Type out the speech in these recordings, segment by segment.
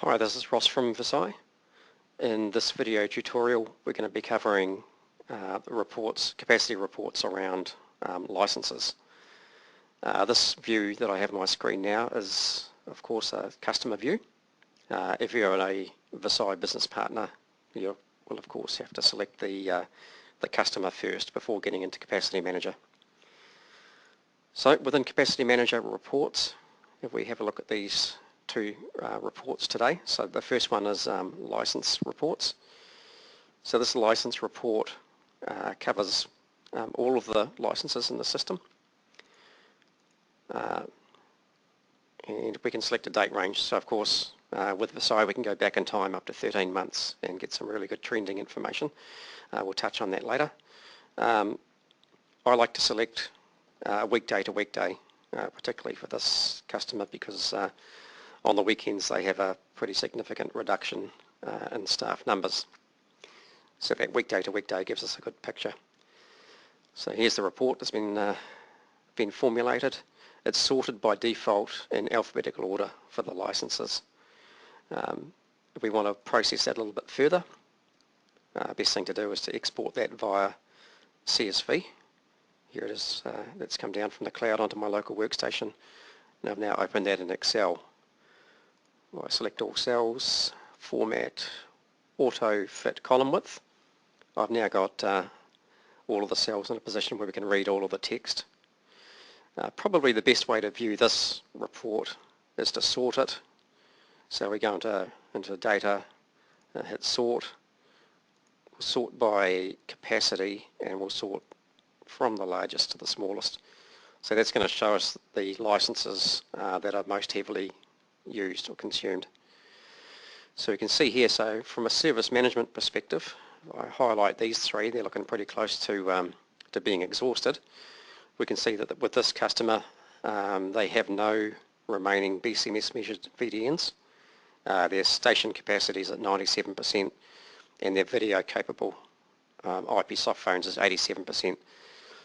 Hi, this is Ross from Virsae. In this video tutorial we're going to be covering capacity reports around licenses. This view that I have on my screen now is of course a customer view. If you're a Virsae business partner, you will of course have to select the customer first before getting into Capacity Manager. So within Capacity Manager reports, if we have a look at these two reports today. So the first one is license reports. So this license report covers all of the licenses in the system, and we can select a date range. So of course with Virsae we can go back in time up to 13 months and get some really good trending information. We'll touch on that later. I like to select weekday to weekday, particularly for this customer, because on the weekends they have a pretty significant reduction in staff numbers. So that weekday to weekday gives us a good picture. So here's the report that's been formulated. It's sorted by default in alphabetical order for the licenses. If we want to process that a little bit further, best thing to do is to export that via CSV. Here it is, it's come down from the cloud onto my local workstation, and I've now opened that in Excel. I select all cells, format, auto fit column width. I've now got all of the cells in a position where we can read all of the text. Probably the best way to view this report is to sort it. So we go into data, hit sort, we'll sort by capacity, and we'll sort from the largest to the smallest. So that's going to show us the licenses that are most heavily used or consumed. So you can see here, so from a service management perspective, I highlight these three. They're looking pretty close to being exhausted. We can see that with this customer they have no remaining BCMS measured VDNs. Their station capacity is at 97%, and their video capable IP soft phones is 87%.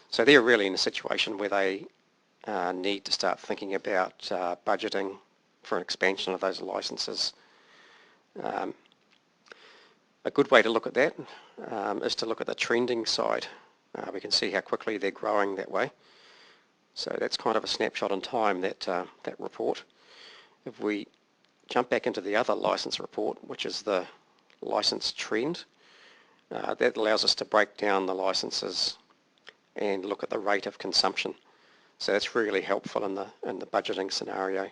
So they're really in a situation where they need to start thinking about budgeting for an expansion of those licenses. A good way to look at that is to look at the trending side. We can see how quickly they're growing that way. So that's kind of a snapshot in time, that report. If we jump back into the other license report, which is the license trend, that allows us to break down the licenses and look at the rate of consumption. So that's really helpful in the budgeting scenario.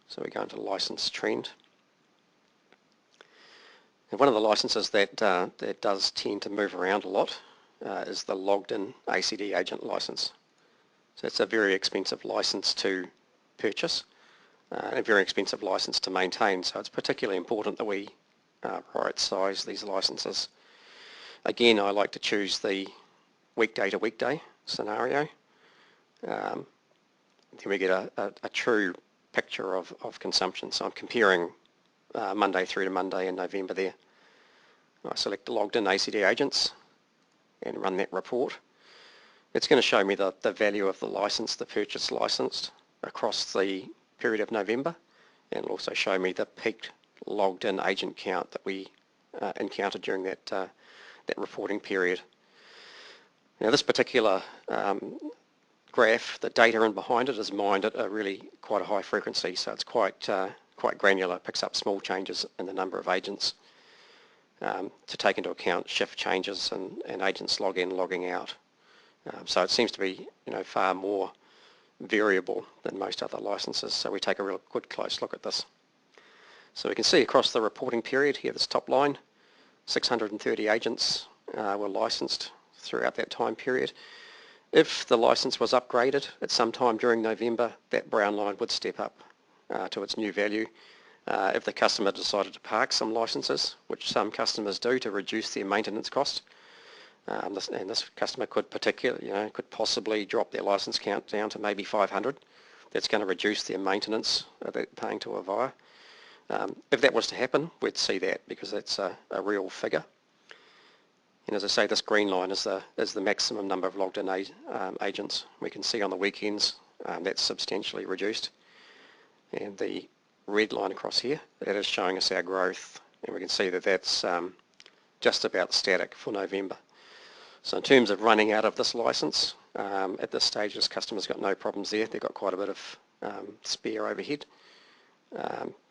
So we go into license trend. And one of the licenses that does tend to move around a lot is the logged in ACD agent license. So it's a very expensive license to purchase and a very expensive license to maintain. So it's particularly important that we right size these licenses. Again, I like to choose the weekday to weekday scenario. Then we get a true picture of consumption. So I'm comparing Monday through to Monday in November there. I select the logged in ACD agents and run that report. It's going to show me the value of the license, the purchase licensed, across the period of November, and it'll also show me the peaked logged in agent count that we encountered during that reporting period. Now this particular graph, the data in behind it is mined at quite a high frequency, so it's quite granular. It picks up small changes in the number of agents to take into account shift changes and agents log in, logging out. So it seems to be far more variable than most other licenses. So we take a real good close look at this. So we can see across the reporting period here, this top line, 630 agents were licensed throughout that time period. If the license was upgraded at some time during November, that brown line would step up to its new value. If the customer decided to park some licenses, which some customers do to reduce their maintenance cost, and this customer could possibly drop their license count down to maybe 500. That's going to reduce their maintenance that they're paying to Avaya. If that was to happen, we'd see that, because that's a real figure. And as I say, this green line is the maximum number of logged in agents. We can see on the weekends that's substantially reduced, and the red line across here, that is showing us our growth, and we can see that that's just about static for November. So in terms of running out of this license, at this stage this customer's got no problems there. They've got quite a bit of spare overhead.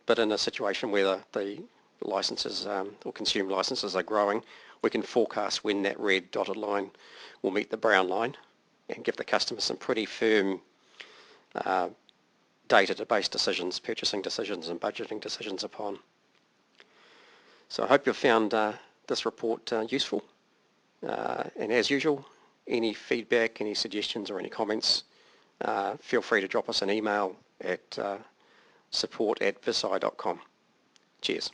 But in a situation where the licenses or consumed licenses are growing, we can forecast when that red dotted line will meet the brown line and give the customer some pretty firm data to base decisions, purchasing decisions and budgeting decisions upon. So I hope you've found this report useful, and as usual, any feedback, any suggestions or any comments, feel free to drop us an email at support@virsae.com. Cheers.